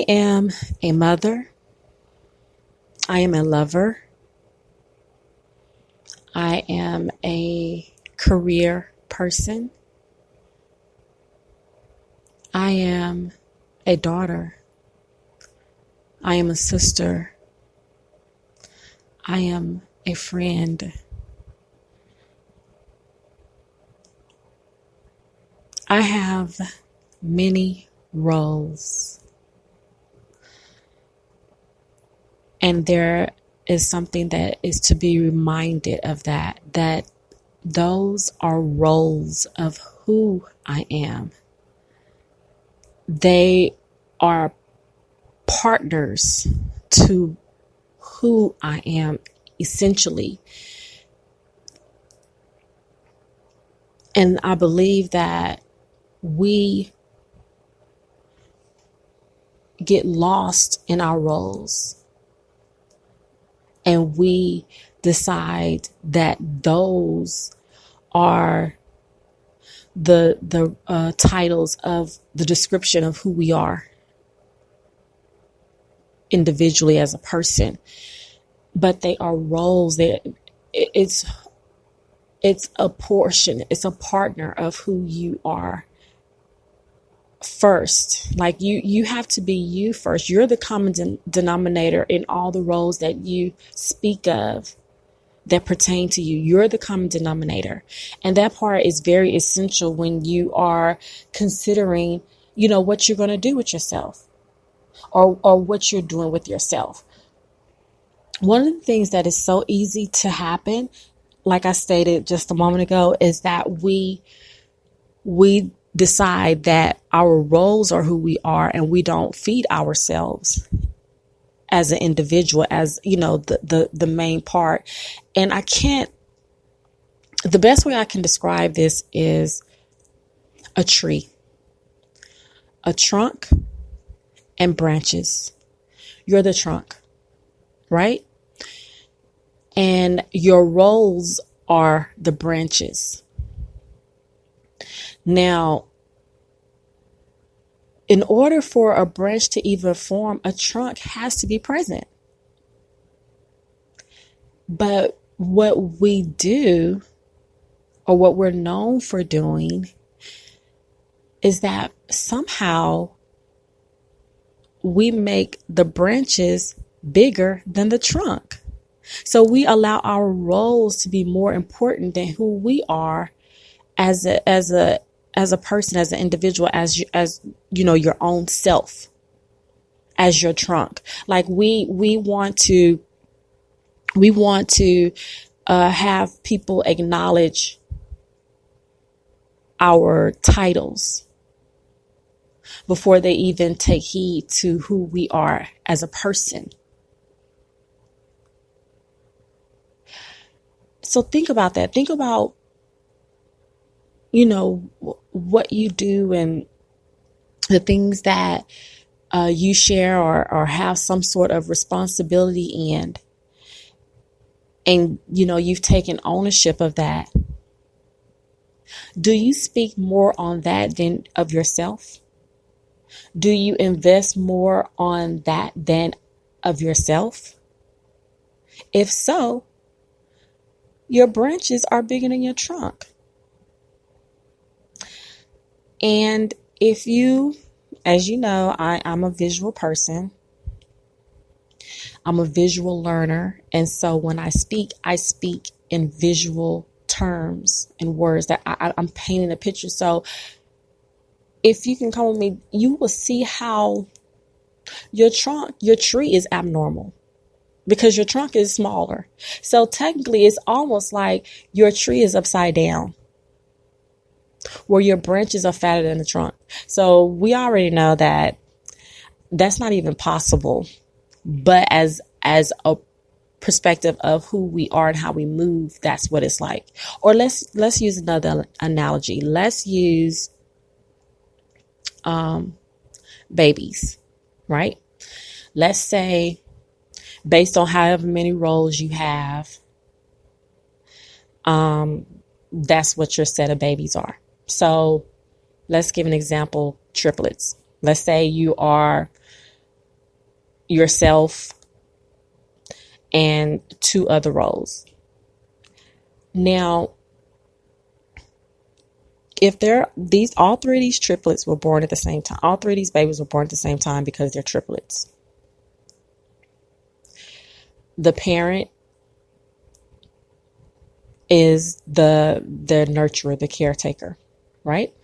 I am a mother. I am a lover. I am a career person. I am a daughter. I am a sister. I am a friend. I have many roles. And there is something that is to be reminded of that those are roles of who I am. They are partners to who I am, essentially. And I believe that we get lost in our roles. And we decide that those are the titles of the description of who we are individually as a person. But they are roles. It's a portion. It's a partner of who you are first. Like you have to be you first. You're the common denominator in all the roles that you speak of that pertain to you. You're the common denominator. And that part is very essential when you are considering, what you're going to do with yourself or what you're doing with yourself. One of the things that is so easy to happen, like I stated just a moment ago, is that we decide that our roles are who we are and we don't feed ourselves as an individual, as, the main part. And the best way I can describe this is a tree, a trunk and branches. You're the trunk, right? And your roles are the branches. Now, in order for a branch to even form, a trunk has to be present. But what we do, or what we're known for doing, is that somehow we make the branches bigger than the trunk. So we allow our roles to be more important than who we are as a person, as an individual, as your own self, as your trunk. Like we want to have people acknowledge our titles before they even take heed to who we are as a person. So think about that. Think about what you do and the things that you share or have some sort of responsibility in. And, you've taken ownership of that. Do you speak more on that than of yourself? Do you invest more on that than of yourself? If so, your branches are bigger than your trunk. And if you, as you know, I'm a visual person. I'm a visual learner. And so when I speak in visual terms and words that I'm painting a picture. So if you can come with me, you will see how your tree is abnormal because your trunk is smaller. So technically it's almost like your tree is upside down, where your branches are fatter than the trunk. So we already know that that's not even possible. But as a perspective of who we are and how we move, that's what it's like. Or let's use another analogy. Let's use babies, right? Let's say, based on however many roles you have, that's what your set of babies are. So let's give an example, triplets. Let's say you are yourself and 2 other roles. Now, if all 3 of these triplets were born at the same time, all 3 of these babies were born at the same time because they're triplets. The parent is the nurturer, the caretaker, right?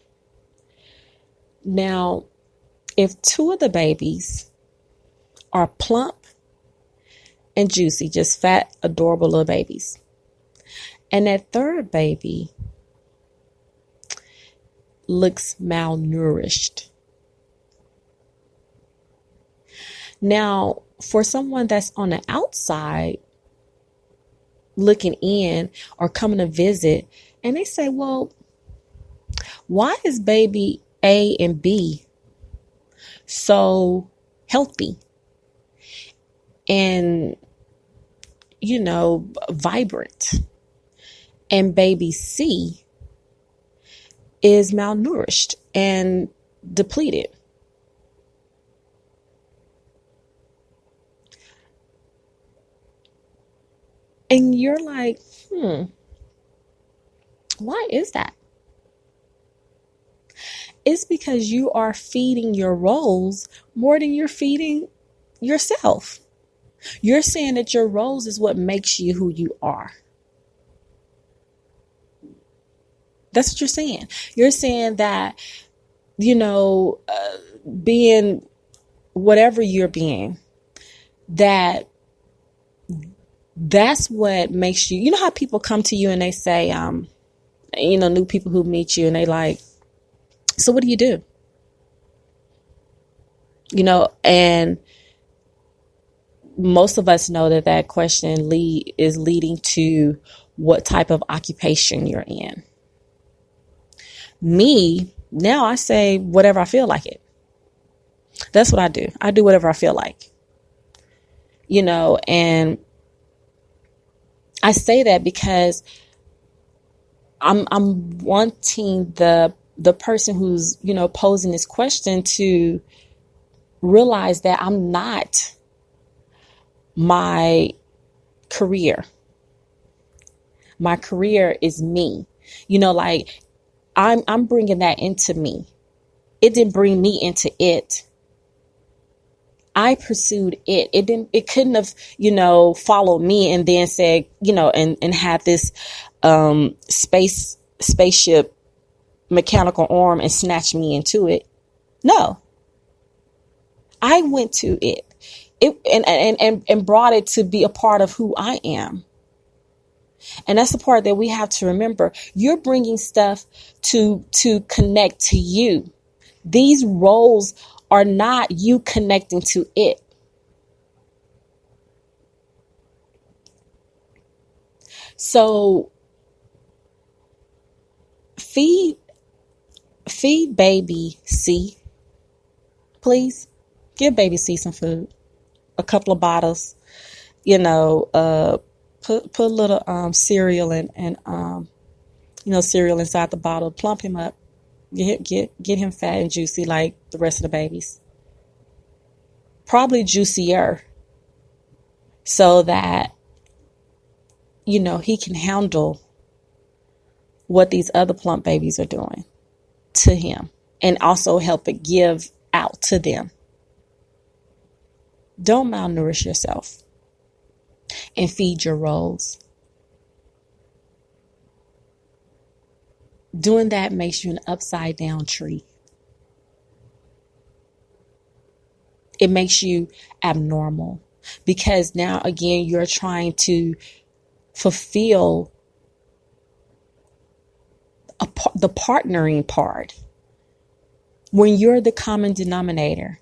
Now, if 2 of the babies are plump and juicy, just fat, adorable little babies, and that 3rd baby looks malnourished. Now, for someone that's on the outside looking in or coming to visit, and they say, well, why is baby A and B so healthy and, vibrant, and baby C is malnourished and depleted? And you're like, why is that? It's because you are feeding your roles more than you're feeding yourself. You're saying that your roles is what makes you who you are. That's what you're saying. You're saying that, being whatever you're being, that's what makes you. You know how people come to you and they say, new people who meet you and they like, so what do you do? And most of us know that question is leading to what type of occupation you're in. Me, now I say whatever I feel like it. That's what I do. I do whatever I feel like. And I say that because I'm wanting the person who's, posing this question to realize that I'm not my career. My career is me. I'm bringing that into me. It didn't bring me into it. I pursued it. It couldn't have, followed me and then said, and had this spaceship mechanical arm and snatch me into it. No. I went to it. And brought it to be a part of who I am. And that's the part that we have to remember. You're bringing stuff to connect to you. These roles are not you connecting to it. So feed baby C, please. Give baby C some food. A couple of bottles, put a little cereal and cereal inside the bottle. Plump him up. Get him fat and juicy like the rest of the babies. Probably juicier, so that he can handle what these other plump babies are doing to him, and also help it give out to them. Don't malnourish yourself and feed your roles. Doing that makes you an upside down tree. It makes you abnormal because now again, you're trying to fulfill the partnering part when you're the common denominator.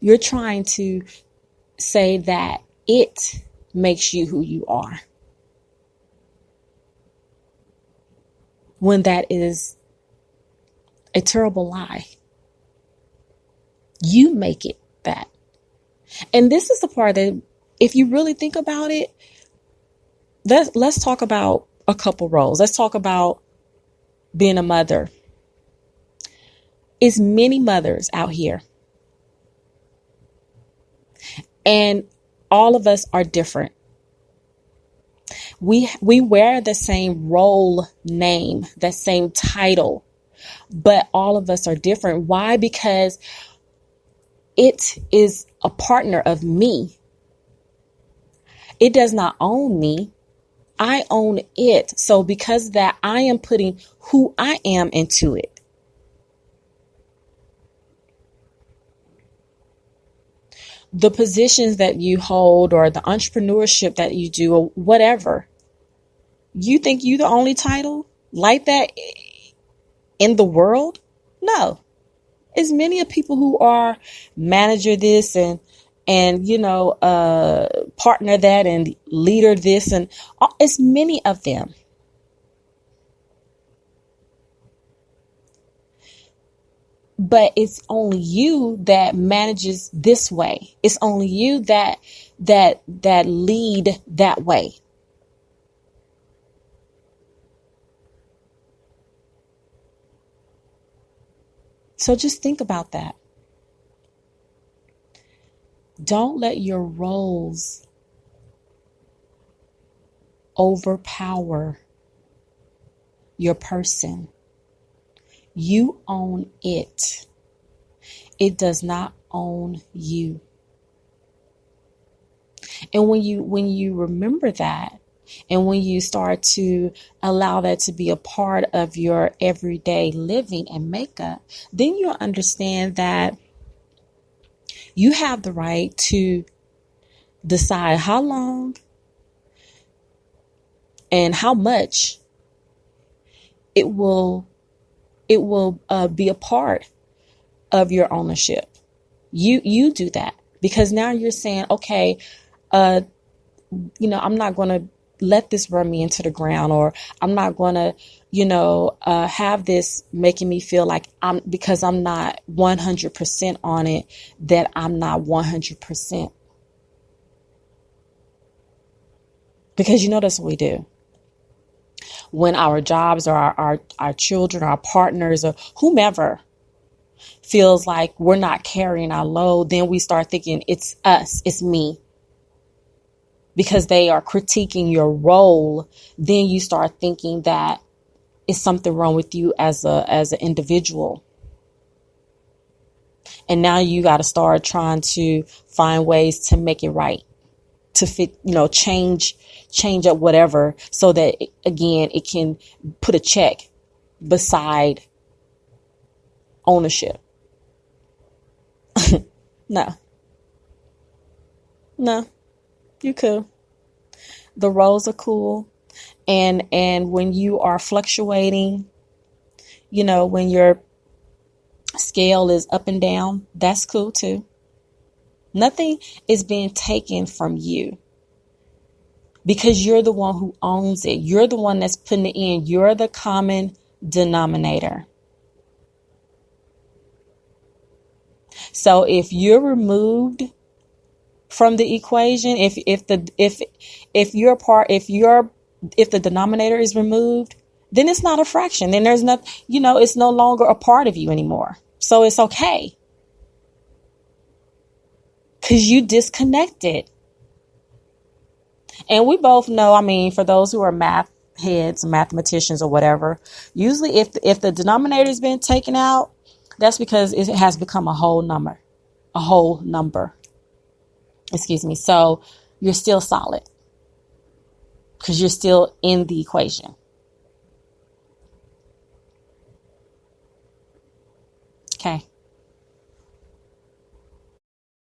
You're trying to say that it makes you who you are, when that is a terrible lie. You make it that. And this is the part that, if you really think about it, let's talk about a couple roles. Let's talk about being a mother. It's many mothers out here And all of us are different. We wear the same role name, the same title, but all of us are different. Why? Because it is a partner of me. It does not own me. I own it. So because of that, I am putting who I am into it. The positions that you hold or the entrepreneurship that you do or whatever, you think you the only title like that in the world? No. It's many of people who are manager this and partner that and leader this, and it's many of them. But it's only you that manages this way. It's only you that lead that way. So just think about that. Don't let your roles overpower your person. You own it. It does not own you. And when you remember that, and when you start to allow that to be a part of your everyday living and makeup, then you'll understand that you have the right to decide how long and how much it will be a part of your ownership. You do that because now you're saying, okay, I'm not going to let this run me into the ground, or I'm not going to, have this making me feel like because I'm not 100% on it, that I'm not 100%. Because that's what we do. When our jobs or our children, our partners, or whomever feels like we're not carrying our load, then we start thinking it's us, it's me. Because they are critiquing your role, then you start thinking that it's something wrong with you as an individual. And now you got to start trying to find ways to make it right, to fit, change up whatever, so that again, it can put a check beside ownership. No, you cool. The roles are cool. And when you are fluctuating, when your scale is up and down, that's cool too. Nothing is being taken from you because you're the one who owns it. You're the one that's putting it in. You're the common denominator. So if you're removed from the equation, if the denominator is removed, then it's not a fraction. Then there's not, it's no longer a part of you anymore. So it's okay. Because you disconnected. And we both know, for those who are math heads, mathematicians or whatever, usually if the denominator has been taken out, that's because it has become a whole number. Excuse me. So you're still solid because you're still in the equation. Okay.